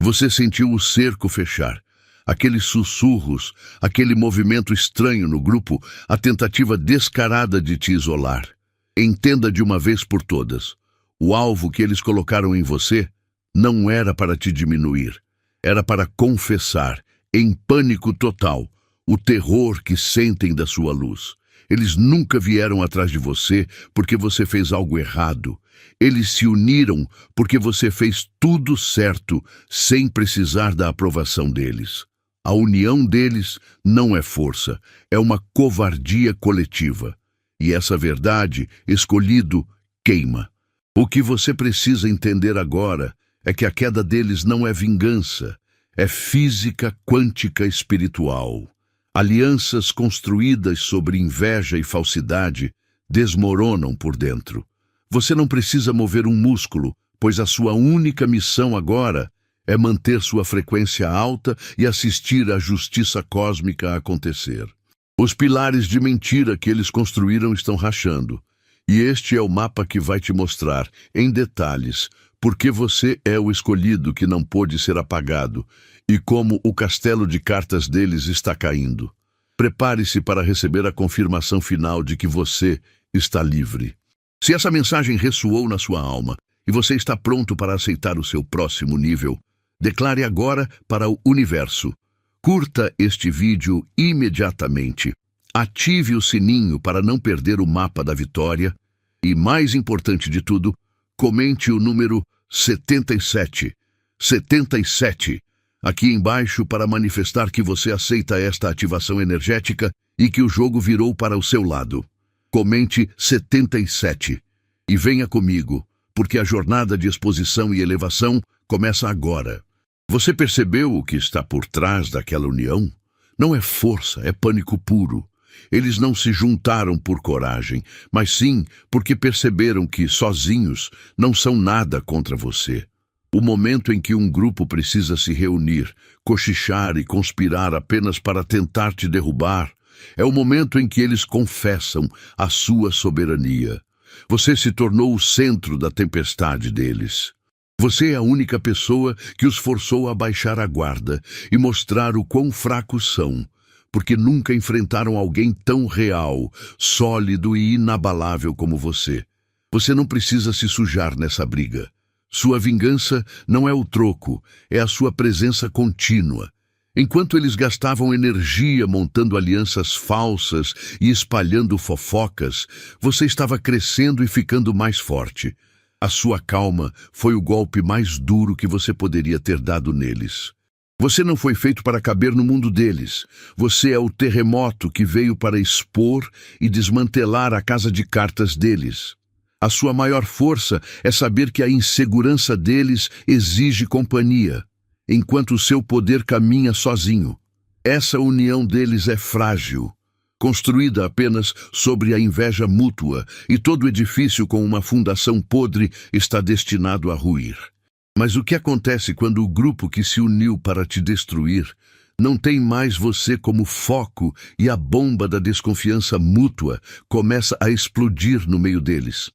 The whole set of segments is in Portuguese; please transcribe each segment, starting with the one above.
Você sentiu o cerco fechar. Aqueles sussurros, aquele movimento estranho no grupo, a tentativa descarada de te isolar. Entenda de uma vez por todas. O alvo que eles colocaram em você não era para te diminuir. Era para confessar, em pânico total, o terror que sentem da sua luz. Eles nunca vieram atrás de você porque você fez algo errado. Eles se uniram porque você fez tudo certo, sem precisar da aprovação deles. A união deles não é força, é uma covardia coletiva. E essa verdade, escolhido, queima. O que você precisa entender agora é que a queda deles não é vingança, é física quântica espiritual. Alianças construídas sobre inveja e falsidade desmoronam por dentro. Você não precisa mover um músculo, pois a sua única missão agora é manter sua frequência alta e assistir à justiça cósmica acontecer. Os pilares de mentira que eles construíram estão rachando, e este é o mapa que vai te mostrar, em detalhes, porque você é o escolhido que não pôde ser apagado, e como o castelo de cartas deles está caindo. Prepare-se para receber a confirmação final de que você está livre. Se essa mensagem ressoou na sua alma, e você está pronto para aceitar o seu próximo nível, declare agora para o universo. Curta este vídeo imediatamente. Ative o sininho para não perder o mapa da vitória. E, mais importante de tudo, comente o número 77. 77. Aqui embaixo para manifestar que você aceita esta ativação energética e que o jogo virou para o seu lado. Comente 77. E venha comigo, porque a jornada de exposição e elevação começa agora. Você percebeu o que está por trás daquela união? Não é força, é pânico puro. Eles não se juntaram por coragem, mas sim porque perceberam que, sozinhos, não são nada contra você. O momento em que um grupo precisa se reunir, cochichar e conspirar apenas para tentar te derrubar, é o momento em que eles confessam a sua soberania. Você se tornou o centro da tempestade deles. Você é a única pessoa que os forçou a baixar a guarda e mostrar o quão fracos são, porque nunca enfrentaram alguém tão real, sólido e inabalável como você. Você não precisa se sujar nessa briga. Sua vingança não é o troco, é a sua presença contínua. Enquanto eles gastavam energia montando alianças falsas e espalhando fofocas, você estava crescendo e ficando mais forte. A sua calma foi o golpe mais duro que você poderia ter dado neles. Você não foi feito para caber no mundo deles. Você é o terremoto que veio para expor e desmantelar a casa de cartas deles. A sua maior força é saber que a insegurança deles exige companhia, enquanto o seu poder caminha sozinho. Essa união deles é frágil, construída apenas sobre a inveja mútua, e todo edifício com uma fundação podre está destinado a ruir. Mas o que acontece quando o grupo que se uniu para te destruir não tem mais você como foco e a bomba da desconfiança mútua começa a explodir no meio deles?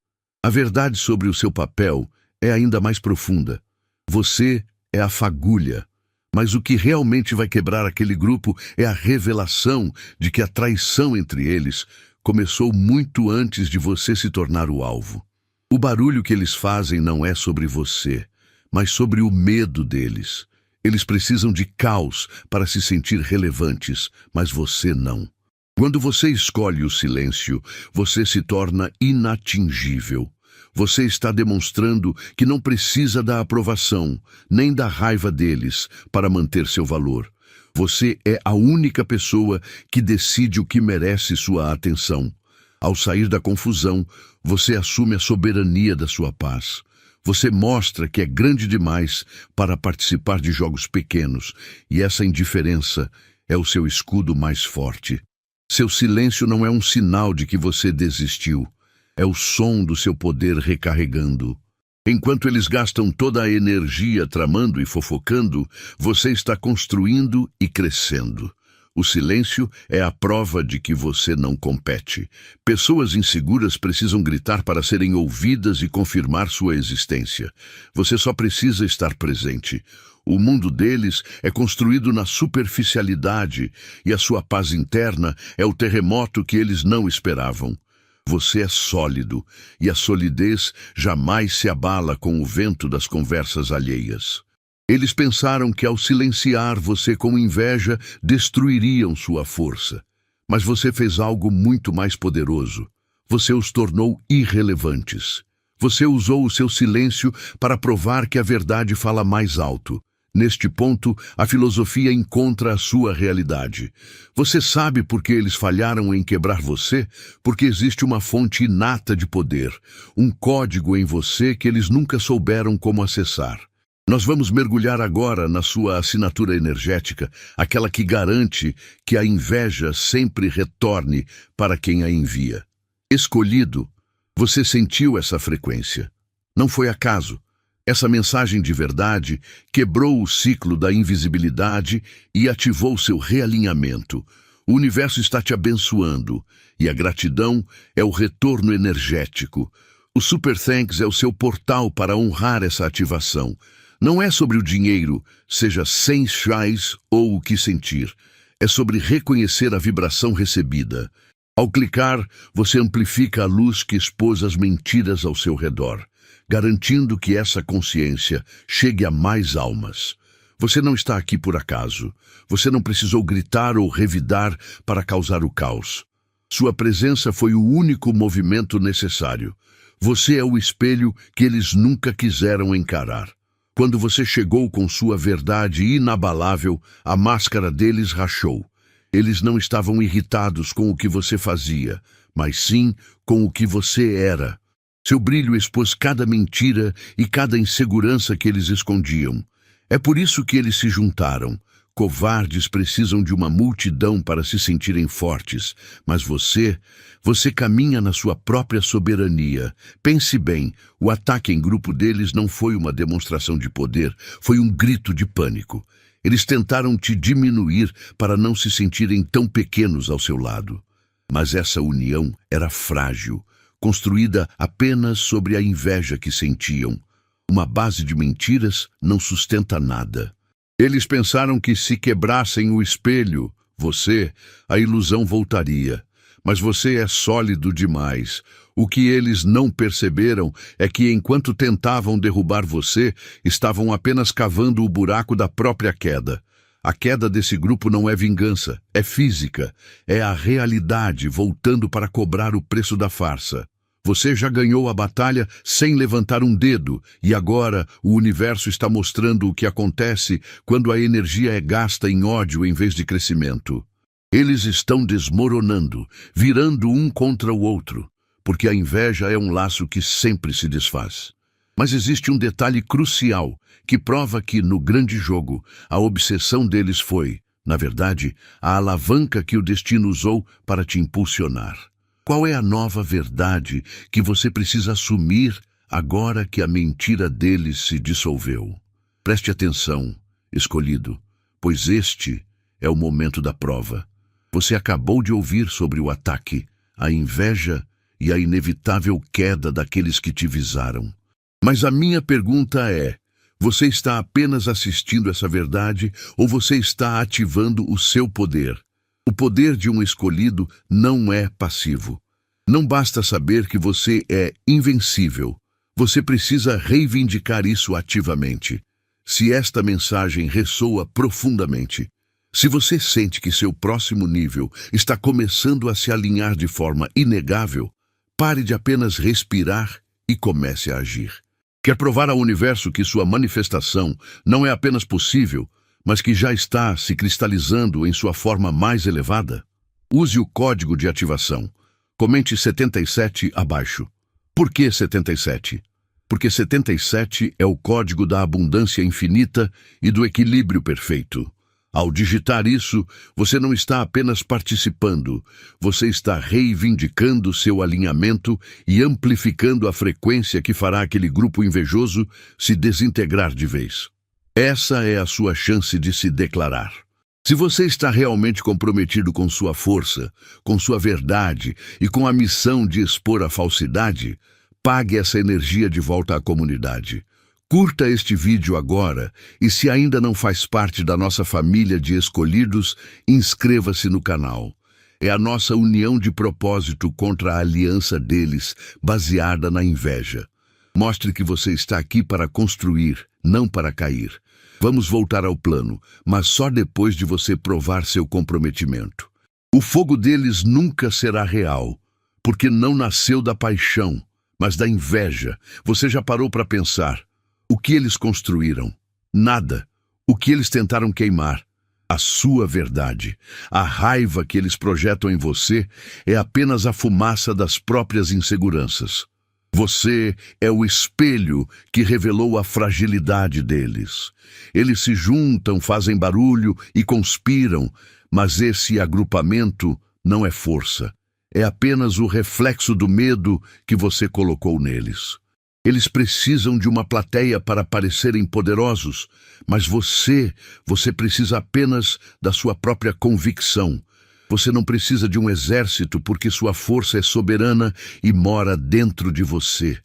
A verdade sobre o seu papel é ainda mais profunda. Você é a fagulha, mas o que realmente vai quebrar aquele grupo é a revelação de que a traição entre eles começou muito antes de você se tornar o alvo. O barulho que eles fazem não é sobre você, mas sobre o medo deles. Eles precisam de caos para se sentir relevantes, mas você não. Quando você escolhe o silêncio, você se torna inatingível. Você está demonstrando que não precisa da aprovação, nem da raiva deles, para manter seu valor. Você é a única pessoa que decide o que merece sua atenção. Ao sair da confusão, você assume a soberania da sua paz. Você mostra que é grande demais para participar de jogos pequenos, e essa indiferença é o seu escudo mais forte. Seu silêncio não é um sinal de que você desistiu. É o som do seu poder recarregando. Enquanto eles gastam toda a energia tramando e fofocando, você está construindo e crescendo. O silêncio é a prova de que você não compete. Pessoas inseguras precisam gritar para serem ouvidas e confirmar sua existência. Você só precisa estar presente. O mundo deles é construído na superficialidade e a sua paz interna é o terremoto que eles não esperavam. Você é sólido e a solidez jamais se abala com o vento das conversas alheias. Eles pensaram que ao silenciar você com inveja, destruiriam sua força. Mas você fez algo muito mais poderoso. Você os tornou irrelevantes. Você usou o seu silêncio para provar que a verdade fala mais alto. Neste ponto, a filosofia encontra a sua realidade. Você sabe por que eles falharam em quebrar você? Porque existe uma fonte inata de poder, um código em você que eles nunca souberam como acessar. Nós vamos mergulhar agora na sua assinatura energética, aquela que garante que a inveja sempre retorne para quem a envia. Escolhido, você sentiu essa frequência. Não foi acaso. Essa mensagem de verdade quebrou o ciclo da invisibilidade e ativou seu realinhamento. O universo está te abençoando e a gratidão é o retorno energético. O Super Thanks é o seu portal para honrar essa ativação. Não é sobre o dinheiro, seja 100 reais ou o que sentir. É sobre reconhecer a vibração recebida. Ao clicar, você amplifica a luz que expôs as mentiras ao seu redor, garantindo que essa consciência chegue a mais almas. Você não está aqui por acaso. Você não precisou gritar ou revidar para causar o caos. Sua presença foi o único movimento necessário. Você é o espelho que eles nunca quiseram encarar. Quando você chegou com sua verdade inabalável, a máscara deles rachou. Eles não estavam irritados com o que você fazia, mas sim com o que você era. Seu brilho expôs cada mentira e cada insegurança que eles escondiam. É por isso que eles se juntaram. Covardes precisam de uma multidão para se sentirem fortes, mas você caminha na sua própria soberania. Pense bem, o ataque em grupo deles não foi uma demonstração de poder, foi um grito de pânico. Eles tentaram te diminuir para não se sentirem tão pequenos ao seu lado. Mas essa união era frágil, construída apenas sobre a inveja que sentiam. Uma base de mentiras não sustenta nada. Eles pensaram que se quebrassem o espelho, a ilusão voltaria. Mas você é sólido demais. O que eles não perceberam é que enquanto tentavam derrubar você, estavam apenas cavando o buraco da própria queda. A queda desse grupo não é vingança, é física. É a realidade voltando para cobrar o preço da farsa. Você já ganhou a batalha sem levantar um dedo, e agora o universo está mostrando o que acontece quando a energia é gasta em ódio em vez de crescimento. Eles estão desmoronando, virando um contra o outro, porque a inveja é um laço que sempre se desfaz. Mas existe um detalhe crucial que prova que, no grande jogo, a obsessão deles foi, na verdade, a alavanca que o destino usou para te impulsionar. Qual é a nova verdade que você precisa assumir agora que a mentira deles se dissolveu? Preste atenção, escolhido, pois este é o momento da prova. Você acabou de ouvir sobre o ataque, a inveja e a inevitável queda daqueles que te visaram. Mas a minha pergunta é: você está apenas assistindo essa verdade ou você está ativando o seu poder? O poder de um escolhido não é passivo. Não basta saber que você é invencível. Você precisa reivindicar isso ativamente. Se esta mensagem ressoa profundamente, se você sente que seu próximo nível está começando a se alinhar de forma inegável, pare de apenas respirar e comece a agir. Quer provar ao universo que sua manifestação não é apenas possível, mas que já está se cristalizando em sua forma mais elevada? Use o código de ativação. Comente 77 abaixo. Por que 77? Porque 77 é o código da abundância infinita e do equilíbrio perfeito. Ao digitar isso, você não está apenas participando, você está reivindicando seu alinhamento e amplificando a frequência que fará aquele grupo invejoso se desintegrar de vez. Essa é a sua chance de se declarar. Se você está realmente comprometido com sua força, com sua verdade e com a missão de expor a falsidade, pague essa energia de volta à comunidade. Curta este vídeo agora e, se ainda não faz parte da nossa família de escolhidos, inscreva-se no canal. É a nossa união de propósito contra a aliança deles, baseada na inveja. Mostre que você está aqui para construir, não para cair. Vamos voltar ao plano, mas só depois de você provar seu comprometimento. O fogo deles nunca será real, porque não nasceu da paixão, mas da inveja. Você já parou para pensar? O que eles construíram? Nada. O que eles tentaram queimar? A sua verdade. A raiva que eles projetam em você é apenas a fumaça das próprias inseguranças. Você é o espelho que revelou a fragilidade deles. Eles se juntam, fazem barulho e conspiram, mas esse agrupamento não é força. É apenas o reflexo do medo que você colocou neles. Eles precisam de uma plateia para parecerem poderosos, mas você precisa apenas da sua própria convicção. Você não precisa de um exército porque sua força é soberana e mora dentro de você.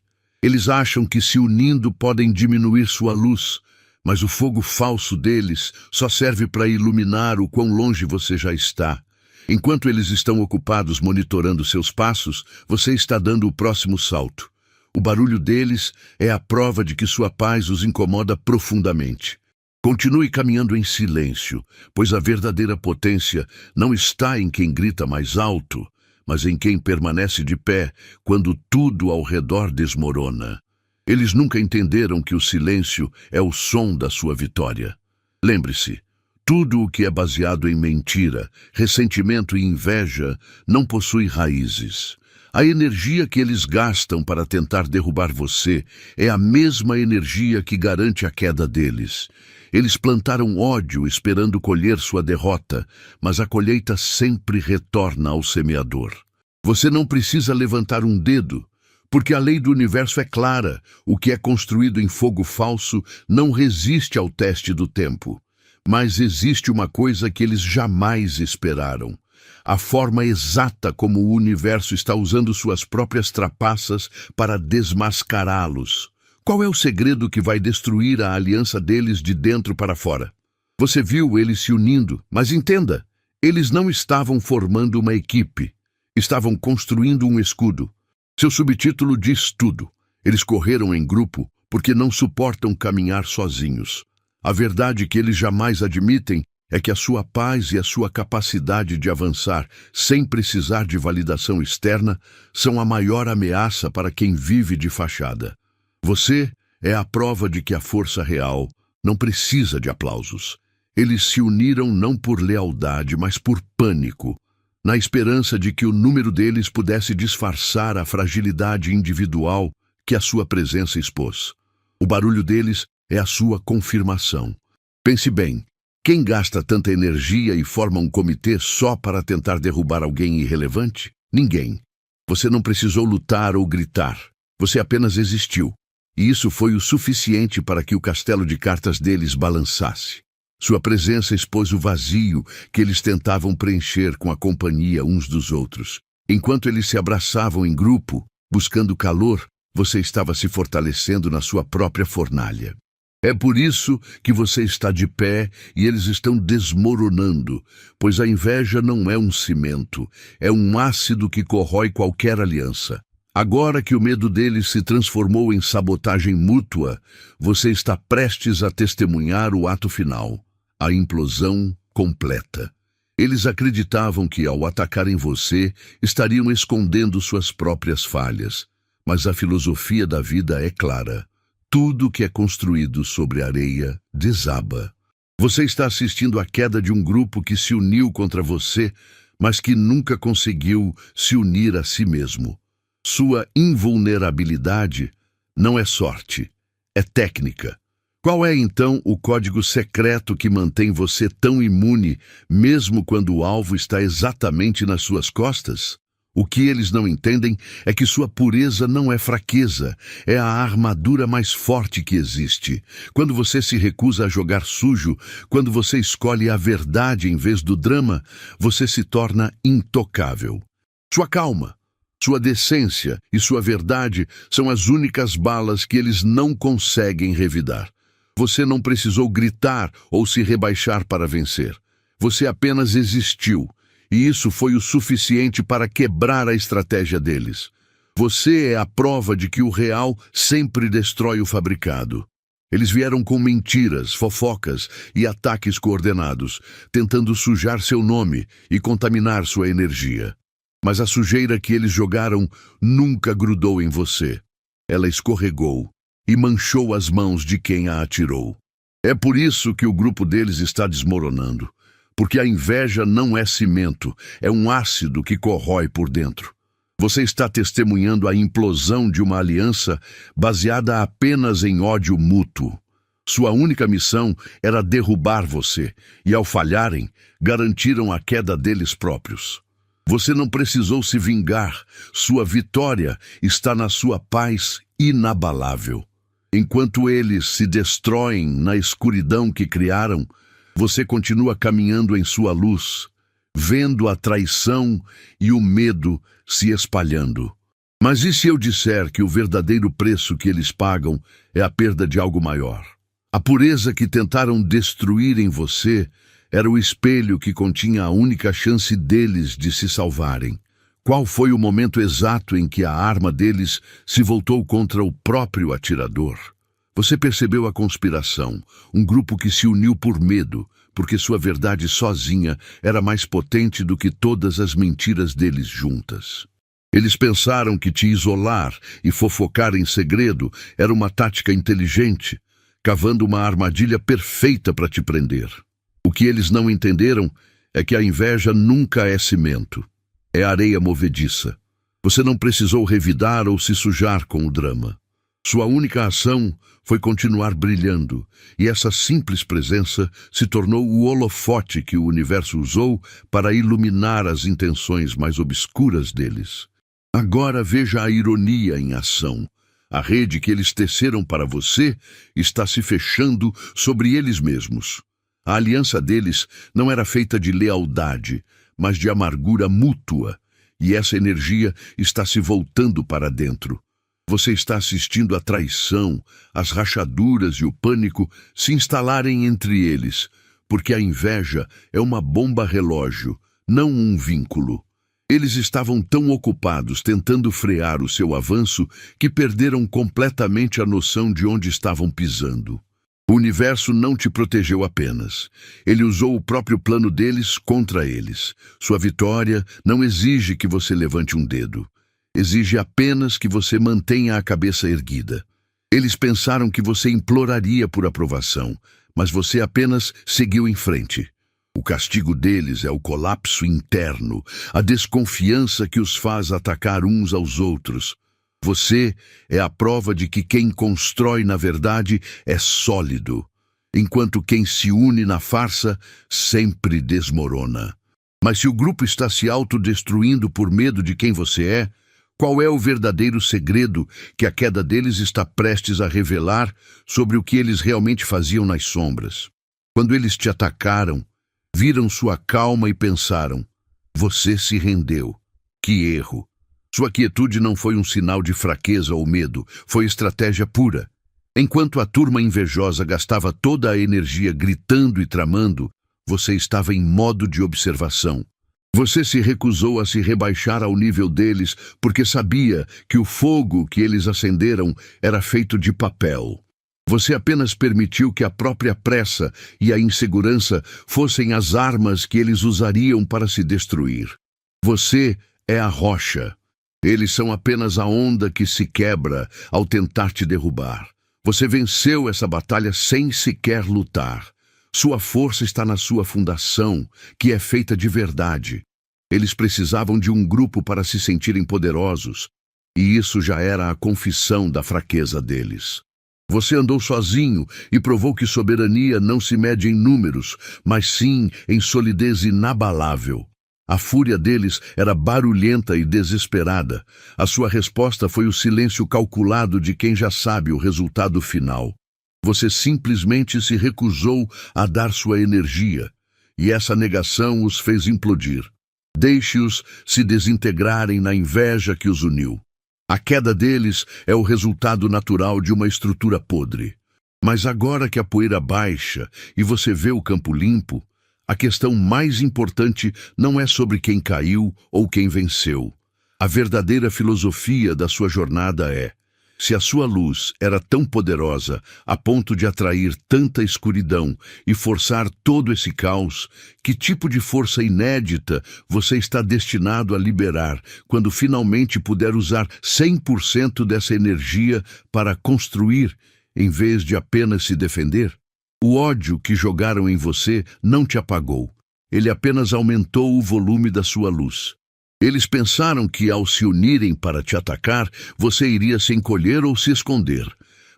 Eles acham que se unindo podem diminuir sua luz, mas o fogo falso deles só serve para iluminar o quão longe você já está. Enquanto eles estão ocupados monitorando seus passos, você está dando o próximo salto. O barulho deles é a prova de que sua paz os incomoda profundamente. Continue caminhando em silêncio, pois a verdadeira potência não está em quem grita mais alto, mas em quem permanece de pé quando tudo ao redor desmorona. Eles nunca entenderam que o silêncio é o som da sua vitória. Lembre-se, tudo o que é baseado em mentira, ressentimento e inveja não possui raízes. A energia que eles gastam para tentar derrubar você é a mesma energia que garante a queda deles. Eles plantaram ódio esperando colher sua derrota, mas a colheita sempre retorna ao semeador. Você não precisa levantar um dedo, porque a lei do universo é clara. O que é construído em fogo falso não resiste ao teste do tempo. Mas existe uma coisa que eles jamais esperaram: a forma exata como o universo está usando suas próprias trapaças para desmascará-los. Qual é o segredo que vai destruir a aliança deles de dentro para fora? Você viu eles se unindo, mas entenda, eles não estavam formando uma equipe. Estavam construindo um escudo. Seu subtítulo diz tudo. Eles correram em grupo porque não suportam caminhar sozinhos. A verdade que eles jamais admitem é que a sua paz e a sua capacidade de avançar sem precisar de validação externa são a maior ameaça para quem vive de fachada. Você é a prova de que a força real não precisa de aplausos. Eles se uniram não por lealdade, mas por pânico, na esperança de que o número deles pudesse disfarçar a fragilidade individual que a sua presença expôs. O barulho deles é a sua confirmação. Pense bem, quem gasta tanta energia e forma um comitê só para tentar derrubar alguém irrelevante? Ninguém. Você não precisou lutar ou gritar. Você apenas existiu. E isso foi o suficiente para que o castelo de cartas deles balançasse. Sua presença expôs o vazio que eles tentavam preencher com a companhia uns dos outros. Enquanto eles se abraçavam em grupo, buscando calor, você estava se fortalecendo na sua própria fornalha. É por isso que você está de pé e eles estão desmoronando, pois a inveja não é um cimento, é um ácido que corrói qualquer aliança. Agora que o medo deles se transformou em sabotagem mútua, você está prestes a testemunhar o ato final, a implosão completa. Eles acreditavam que, ao atacarem você, estariam escondendo suas próprias falhas. Mas a filosofia da vida é clara. Tudo que é construído sobre areia desaba. Você está assistindo à queda de um grupo que se uniu contra você, mas que nunca conseguiu se unir a si mesmo. Sua invulnerabilidade não é sorte, é técnica. Qual é, então, o código secreto que mantém você tão imune, mesmo quando o alvo está exatamente nas suas costas? O que eles não entendem é que sua pureza não é fraqueza, é a armadura mais forte que existe. Quando você se recusa a jogar sujo, quando você escolhe a verdade em vez do drama, você se torna intocável. Sua calma, sua decência e sua verdade são as únicas balas que eles não conseguem revidar. Você não precisou gritar ou se rebaixar para vencer. Você apenas existiu. E isso foi o suficiente para quebrar a estratégia deles. Você é a prova de que o real sempre destrói o fabricado. Eles vieram com mentiras, fofocas e ataques coordenados, tentando sujar seu nome e contaminar sua energia. Mas a sujeira que eles jogaram nunca grudou em você. Ela escorregou e manchou as mãos de quem a atirou. É por isso que o grupo deles está desmoronando. Porque a inveja não é cimento, é um ácido que corrói por dentro. Você está testemunhando a implosão de uma aliança baseada apenas em ódio mútuo. Sua única missão era derrubar você, e ao falharem, garantiram a queda deles próprios. Você não precisou se vingar, sua vitória está na sua paz inabalável. Enquanto eles se destroem na escuridão que criaram, você continua caminhando em sua luz, vendo a traição e o medo se espalhando. Mas e se eu disser que o verdadeiro preço que eles pagam é a perda de algo maior? A pureza que tentaram destruir em você era o espelho que continha a única chance deles de se salvarem. Qual foi o momento exato em que a arma deles se voltou contra o próprio atirador? Você percebeu a conspiração, um grupo que se uniu por medo, porque sua verdade sozinha era mais potente do que todas as mentiras deles juntas. Eles pensaram que te isolar e fofocar em segredo era uma tática inteligente, cavando uma armadilha perfeita para te prender. O que eles não entenderam é que a inveja nunca é cimento, é areia movediça. Você não precisou revidar ou se sujar com o drama. Sua única ação foi continuar brilhando, e essa simples presença se tornou o holofote que o universo usou para iluminar as intenções mais obscuras deles. Agora veja a ironia em ação. A rede que eles teceram para você está se fechando sobre eles mesmos. A aliança deles não era feita de lealdade, mas de amargura mútua, e essa energia está se voltando para dentro. Você está assistindo a traição, as rachaduras e o pânico se instalarem entre eles, porque a inveja é uma bomba-relógio, não um vínculo. Eles estavam tão ocupados tentando frear o seu avanço que perderam completamente a noção de onde estavam pisando. O universo não te protegeu apenas. Ele usou o próprio plano deles contra eles. Sua vitória não exige que você levante um dedo. Exige apenas que você mantenha a cabeça erguida. Eles pensaram que você imploraria por aprovação, mas você apenas seguiu em frente. O castigo deles é o colapso interno, a desconfiança que os faz atacar uns aos outros. Você é a prova de que quem constrói na verdade é sólido, enquanto quem se une na farsa sempre desmorona. Mas se o grupo está se autodestruindo por medo de quem você é, qual é o verdadeiro segredo que a queda deles está prestes a revelar sobre o que eles realmente faziam nas sombras? Quando eles te atacaram, viram sua calma e pensaram: você se rendeu. Que erro! Sua quietude não foi um sinal de fraqueza ou medo, foi estratégia pura. Enquanto a turma invejosa gastava toda a energia gritando e tramando, você estava em modo de observação. Você se recusou a se rebaixar ao nível deles porque sabia que o fogo que eles acenderam era feito de papel. Você apenas permitiu que a própria pressa e a insegurança fossem as armas que eles usariam para se destruir. Você é a rocha. Eles são apenas a onda que se quebra ao tentar te derrubar. Você venceu essa batalha sem sequer lutar. Sua força está na sua fundação, que é feita de verdade. Eles precisavam de um grupo para se sentirem poderosos, e isso já era a confissão da fraqueza deles. Você andou sozinho e provou que soberania não se mede em números, mas sim em solidez inabalável. A fúria deles era barulhenta e desesperada. A sua resposta foi o silêncio calculado de quem já sabe o resultado final. Você simplesmente se recusou a dar sua energia, e essa negação os fez implodir. Deixe-os se desintegrarem na inveja que os uniu. A queda deles é o resultado natural de uma estrutura podre. Mas agora que a poeira baixa e você vê o campo limpo, a questão mais importante não é sobre quem caiu ou quem venceu. A verdadeira filosofia da sua jornada é: se a sua luz era tão poderosa a ponto de atrair tanta escuridão e forçar todo esse caos, que tipo de força inédita você está destinado a liberar quando finalmente puder usar 100% dessa energia para construir, em vez de apenas se defender? O ódio que jogaram em você não te apagou. Ele apenas aumentou o volume da sua luz. Eles pensaram que, ao se unirem para te atacar, você iria se encolher ou se esconder.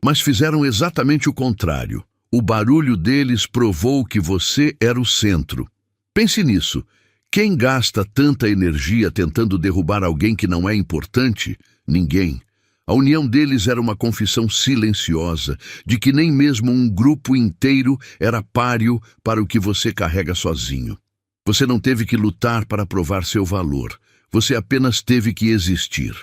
Mas fizeram exatamente o contrário. O barulho deles provou que você era o centro. Pense nisso. Quem gasta tanta energia tentando derrubar alguém que não é importante? Ninguém. A união deles era uma confissão silenciosa de que nem mesmo um grupo inteiro era páreo para o que você carrega sozinho. Você não teve que lutar para provar seu valor. Você apenas teve que existir.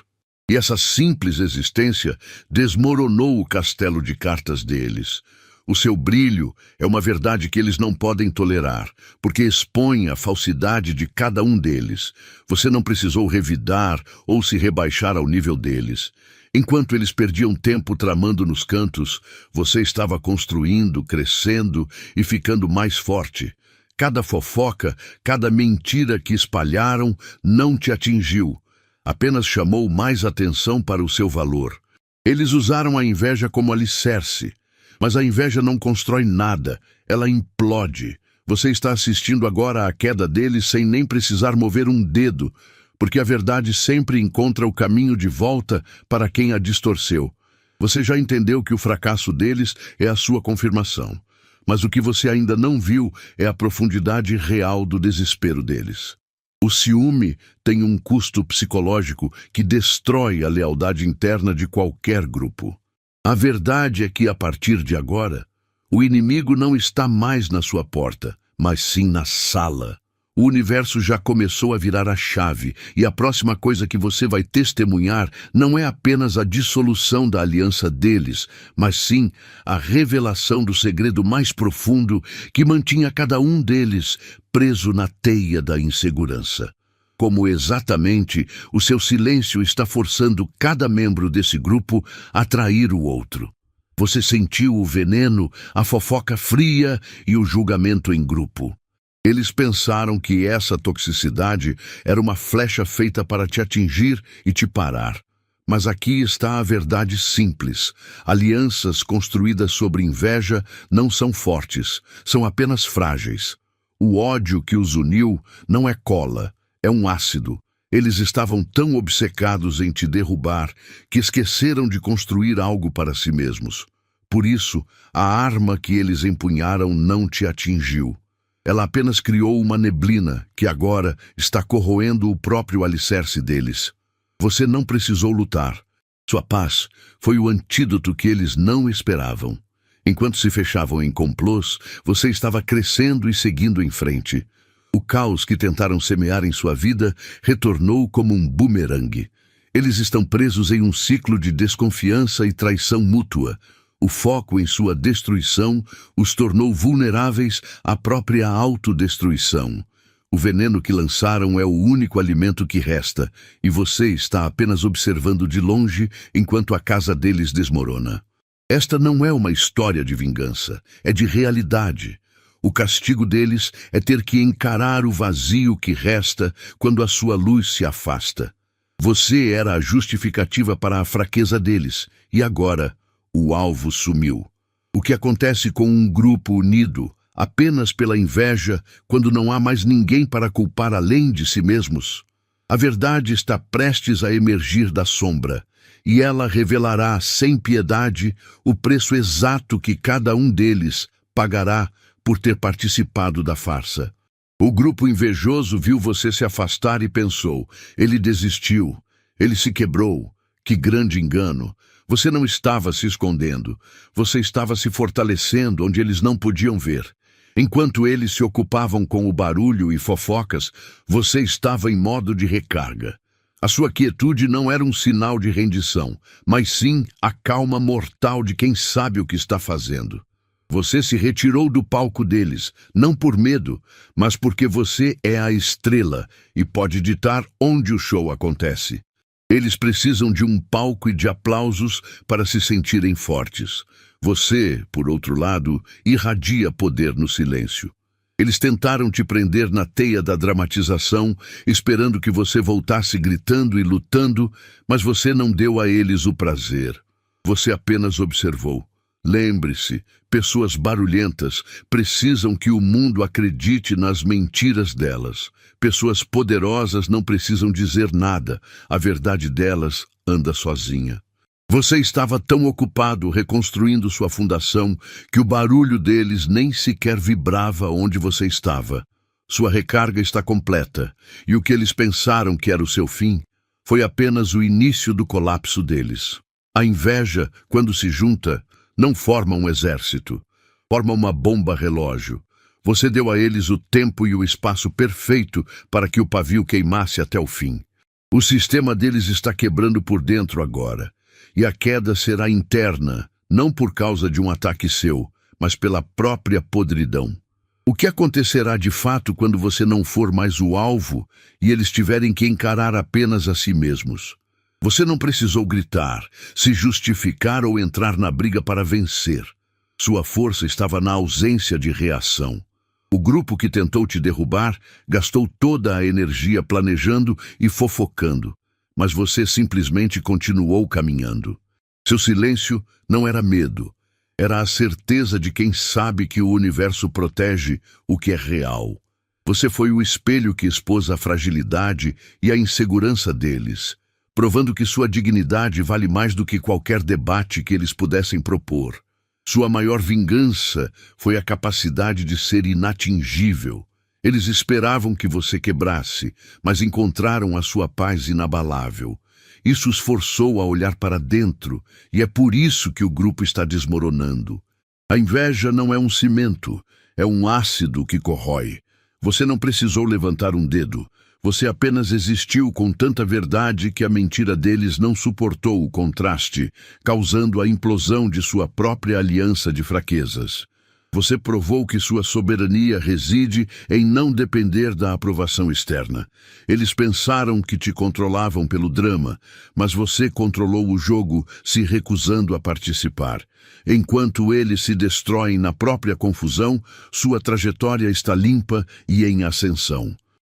E essa simples existência desmoronou o castelo de cartas deles. O seu brilho é uma verdade que eles não podem tolerar, porque expõe a falsidade de cada um deles. Você não precisou revidar ou se rebaixar ao nível deles. Enquanto eles perdiam tempo tramando nos cantos, você estava construindo, crescendo e ficando mais forte. Cada fofoca, cada mentira que espalharam não te atingiu. Apenas chamou mais atenção para o seu valor. Eles usaram a inveja como alicerce. Mas a inveja não constrói nada, ela implode. Você está assistindo agora à queda deles sem nem precisar mover um dedo, porque a verdade sempre encontra o caminho de volta para quem a distorceu. Você já entendeu que o fracasso deles é a sua confirmação, mas o que você ainda não viu é a profundidade real do desespero deles. O ciúme tem um custo psicológico que destrói a lealdade interna de qualquer grupo. A verdade é que, a partir de agora, o inimigo não está mais na sua porta, mas sim na sala. O universo já começou a virar a chave, e a próxima coisa que você vai testemunhar não é apenas a dissolução da aliança deles, mas sim a revelação do segredo mais profundo que mantinha cada um deles preso na teia da insegurança. Como exatamente o seu silêncio está forçando cada membro desse grupo a trair o outro. Você sentiu o veneno, a fofoca fria e o julgamento em grupo. Eles pensaram que essa toxicidade era uma flecha feita para te atingir e te parar. Mas aqui está a verdade simples. Alianças construídas sobre inveja não são fortes, são apenas frágeis. O ódio que os uniu não é cola, é um ácido. Eles estavam tão obcecados em te derrubar que esqueceram de construir algo para si mesmos. Por isso, a arma que eles empunharam não te atingiu. Ela apenas criou uma neblina que agora está corroendo o próprio alicerce deles. Você não precisou lutar. Sua paz foi o antídoto que eles não esperavam. Enquanto se fechavam em complôs, você estava crescendo e seguindo em frente. O caos que tentaram semear em sua vida retornou como um bumerangue. Eles estão presos em um ciclo de desconfiança e traição mútua. O foco em sua destruição os tornou vulneráveis à própria autodestruição. O veneno que lançaram é o único alimento que resta, e você está apenas observando de longe enquanto a casa deles desmorona. Esta não é uma história de vingança, é de realidade. O castigo deles é ter que encarar o vazio que resta quando a sua luz se afasta. Você era a justificativa para a fraqueza deles, e agora o alvo sumiu. O que acontece com um grupo unido apenas pela inveja quando não há mais ninguém para culpar além de si mesmos? A verdade está prestes a emergir da sombra, e ela revelará sem piedade o preço exato que cada um deles pagará por ter participado da farsa. O grupo invejoso viu você se afastar e pensou: ele desistiu, ele se quebrou. Que grande engano! Você não estava se escondendo, você estava se fortalecendo onde eles não podiam ver. Enquanto eles se ocupavam com o barulho e fofocas, você estava em modo de recarga. A sua quietude não era um sinal de rendição, mas sim a calma mortal de quem sabe o que está fazendo. Você se retirou do palco deles, não por medo, mas porque você é a estrela e pode ditar onde o show acontece. Eles precisam de um palco e de aplausos para se sentirem fortes. Você, por outro lado, irradia poder no silêncio. Eles tentaram te prender na teia da dramatização, esperando que você voltasse gritando e lutando, mas você não deu a eles o prazer. Você apenas observou. Lembre-se, pessoas barulhentas precisam que o mundo acredite nas mentiras delas. Pessoas poderosas não precisam dizer nada, a verdade delas anda sozinha. Você estava tão ocupado reconstruindo sua fundação que o barulho deles nem sequer vibrava onde você estava. Sua recarga está completa, e o que eles pensaram que era o seu fim foi apenas o início do colapso deles. A inveja, quando se junta, não forma um exército, forma uma bomba relógio. Você deu a eles o tempo e o espaço perfeito para que o pavio queimasse até o fim. O sistema deles está quebrando por dentro agora, e a queda será interna, não por causa de um ataque seu, mas pela própria podridão. O que acontecerá de fato quando você não for mais o alvo e eles tiverem que encarar apenas a si mesmos? Você não precisou gritar, se justificar ou entrar na briga para vencer. Sua força estava na ausência de reação. O grupo que tentou te derrubar gastou toda a energia planejando e fofocando, mas você simplesmente continuou caminhando. Seu silêncio não era medo, era a certeza de quem sabe que o universo protege o que é real. Você foi o espelho que expôs a fragilidade e a insegurança deles, provando que sua dignidade vale mais do que qualquer debate que eles pudessem propor. Sua maior vingança foi a capacidade de ser inatingível. Eles esperavam que você quebrasse, mas encontraram a sua paz inabalável. Isso os forçou a olhar para dentro, e é por isso que o grupo está desmoronando. A inveja não é um cimento, é um ácido que corrói. Você não precisou levantar um dedo. Você apenas existiu com tanta verdade que a mentira deles não suportou o contraste, causando a implosão de sua própria aliança de fraquezas. Você provou que sua soberania reside em não depender da aprovação externa. Eles pensaram que te controlavam pelo drama, mas você controlou o jogo se recusando a participar. Enquanto eles se destroem na própria confusão, sua trajetória está limpa e em ascensão.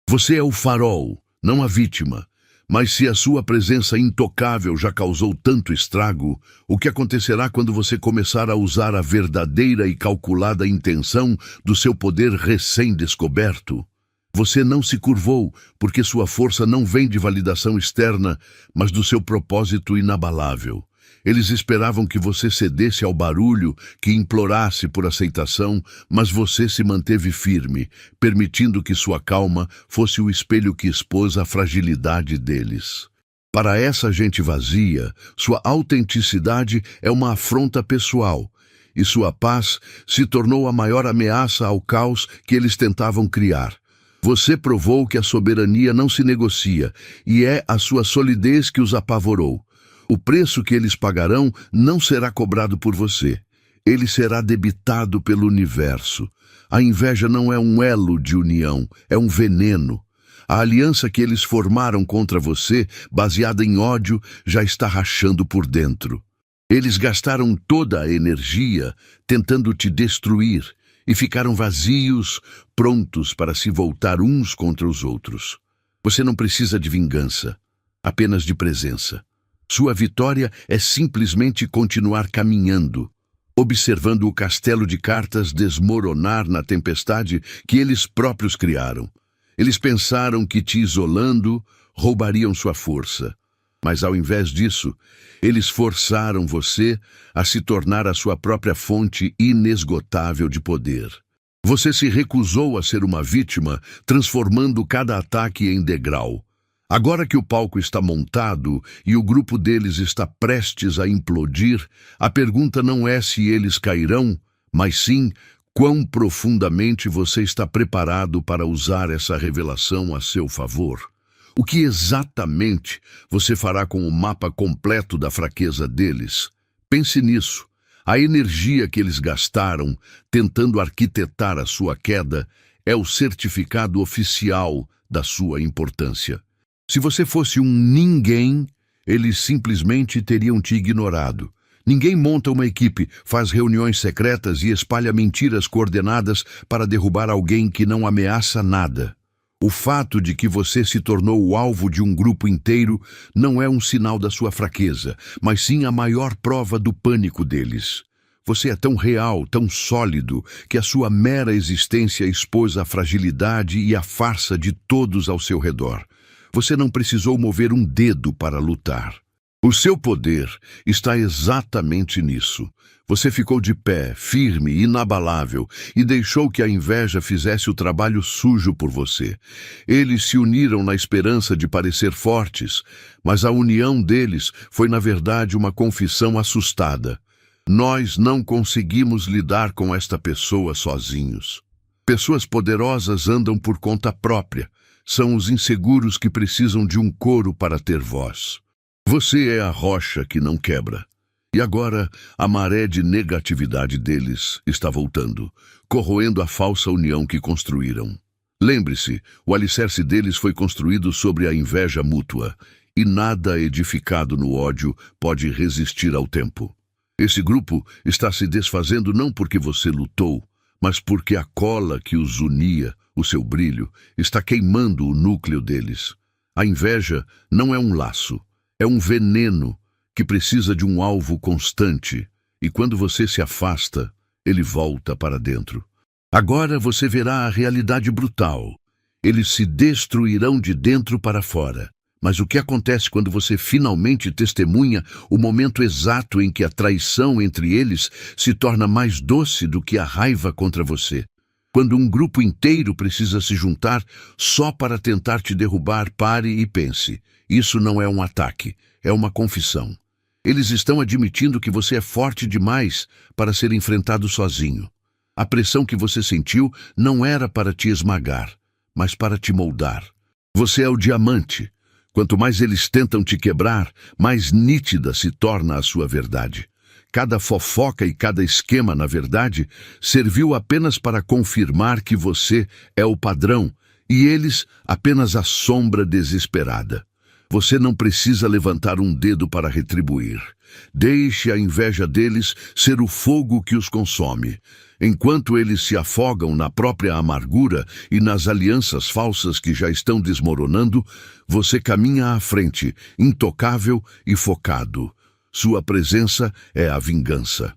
Você é o farol, não a vítima. Mas se a sua presença intocável já causou tanto estrago, o que acontecerá quando você começar a usar a verdadeira e calculada intenção do seu poder recém-descoberto? Você não se curvou, porque sua força não vem de validação externa, mas do seu propósito inabalável. Eles esperavam que você cedesse ao barulho, que implorasse por aceitação, mas você se manteve firme, permitindo que sua calma fosse o espelho que expôs a fragilidade deles. Para essa gente vazia, sua autenticidade é uma afronta pessoal, e sua paz se tornou a maior ameaça ao caos que eles tentavam criar. Você provou que a soberania não se negocia, e é a sua solidez que os apavorou. O preço que eles pagarão não será cobrado por você. Ele será debitado pelo universo. A inveja não é um elo de união, é um veneno. A aliança que eles formaram contra você, baseada em ódio, já está rachando por dentro. Eles gastaram toda a energia tentando te destruir e ficaram vazios, prontos para se voltar uns contra os outros. Você não precisa de vingança, apenas de presença. Sua vitória é simplesmente continuar caminhando, observando o castelo de cartas desmoronar na tempestade que eles próprios criaram. Eles pensaram que te isolando, roubariam sua força. Mas ao invés disso, eles forçaram você a se tornar a sua própria fonte inesgotável de poder. Você se recusou a ser uma vítima, transformando cada ataque em degrau. Agora que o palco está montado e o grupo deles está prestes a implodir, a pergunta não é se eles cairão, mas sim quão profundamente você está preparado para usar essa revelação a seu favor. O que exatamente você fará com o mapa completo da fraqueza deles? Pense nisso. A energia que eles gastaram tentando arquitetar a sua queda é o certificado oficial da sua importância. Se você fosse um ninguém, eles simplesmente teriam te ignorado. Ninguém monta uma equipe, faz reuniões secretas e espalha mentiras coordenadas para derrubar alguém que não ameaça nada. O fato de que você se tornou o alvo de um grupo inteiro não é um sinal da sua fraqueza, mas sim a maior prova do pânico deles. Você é tão real, tão sólido, que a sua mera existência expôs a fragilidade e a farsa de todos ao seu redor. Você não precisou mover um dedo para lutar. O seu poder está exatamente nisso. Você ficou de pé, firme, inabalável, e deixou que a inveja fizesse o trabalho sujo por você. Eles se uniram na esperança de parecer fortes, mas a união deles foi, na verdade, uma confissão assustada. Nós não conseguimos lidar com esta pessoa sozinhos. Pessoas poderosas andam por conta própria. São os inseguros que precisam de um coro para ter voz. Você é a rocha que não quebra. E agora, a maré de negatividade deles está voltando, corroendo a falsa união que construíram. Lembre-se, o alicerce deles foi construído sobre a inveja mútua, e nada edificado no ódio pode resistir ao tempo. Esse grupo está se desfazendo não porque você lutou, mas porque a cola que os unia, o seu brilho, está queimando o núcleo deles. A inveja não é um laço, é um veneno que precisa de um alvo constante, e quando você se afasta, ele volta para dentro. Agora você verá a realidade brutal. Eles se destruirão de dentro para fora. Mas o que acontece quando você finalmente testemunha o momento exato em que a traição entre eles se torna mais doce do que a raiva contra você? Quando um grupo inteiro precisa se juntar só para tentar te derrubar, pare e pense. Isso não é um ataque, é uma confissão. Eles estão admitindo que você é forte demais para ser enfrentado sozinho. A pressão que você sentiu não era para te esmagar, mas para te moldar. Você é o diamante. Quanto mais eles tentam te quebrar, mais nítida se torna a sua verdade. Cada fofoca e cada esquema, na verdade, serviu apenas para confirmar que você é o padrão e eles apenas a sombra desesperada. Você não precisa levantar um dedo para retribuir. Deixe a inveja deles ser o fogo que os consome. Enquanto eles se afogam na própria amargura e nas alianças falsas que já estão desmoronando, você caminha à frente, intocável e focado. Sua presença é a vingança.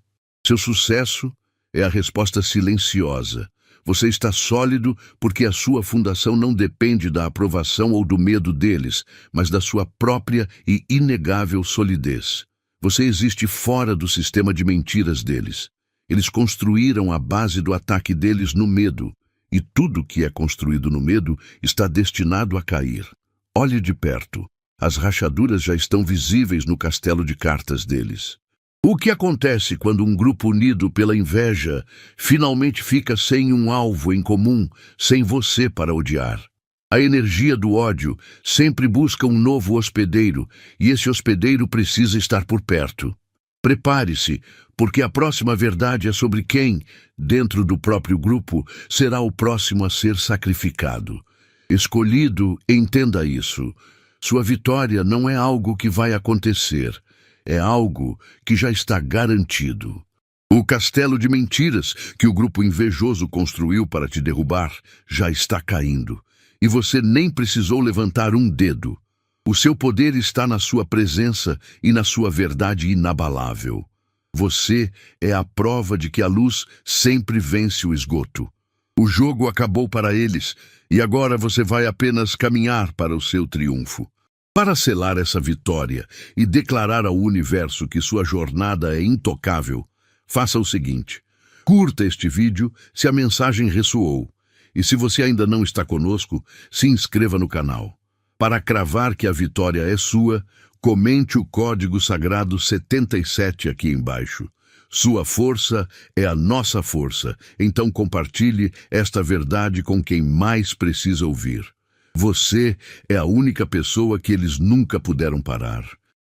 Seu sucesso é a resposta silenciosa. Você está sólido porque a sua fundação não depende da aprovação ou do medo deles, mas da sua própria e inegável solidez. Você existe fora do sistema de mentiras deles. Eles construíram a base do ataque deles no medo, e tudo que é construído no medo está destinado a cair. Olhe de perto. As rachaduras já estão visíveis no castelo de cartas deles. O que acontece quando um grupo unido pela inveja finalmente fica sem um alvo em comum, sem você para odiar? A energia do ódio sempre busca um novo hospedeiro, e esse hospedeiro precisa estar por perto. Prepare-se, porque a próxima verdade é sobre quem, dentro do próprio grupo, será o próximo a ser sacrificado. Escolhido, entenda isso. Sua vitória não é algo que vai acontecer, é algo que já está garantido. O castelo de mentiras que o grupo invejoso construiu para te derrubar já está caindo, e você nem precisou levantar um dedo. O seu poder está na sua presença e na sua verdade inabalável. Você é a prova de que a luz sempre vence o esgoto. O jogo acabou para eles, e agora você vai apenas caminhar para o seu triunfo. Para selar essa vitória e declarar ao universo que sua jornada é intocável, faça o seguinte: Curta este vídeo se a mensagem ressoou. E se você ainda não está conosco, se inscreva no canal. Para cravar que a vitória é sua, comente o código sagrado 77 aqui embaixo. Sua força é a nossa força, então compartilhe esta verdade com quem mais precisa ouvir. Você é a única pessoa que eles nunca puderam parar.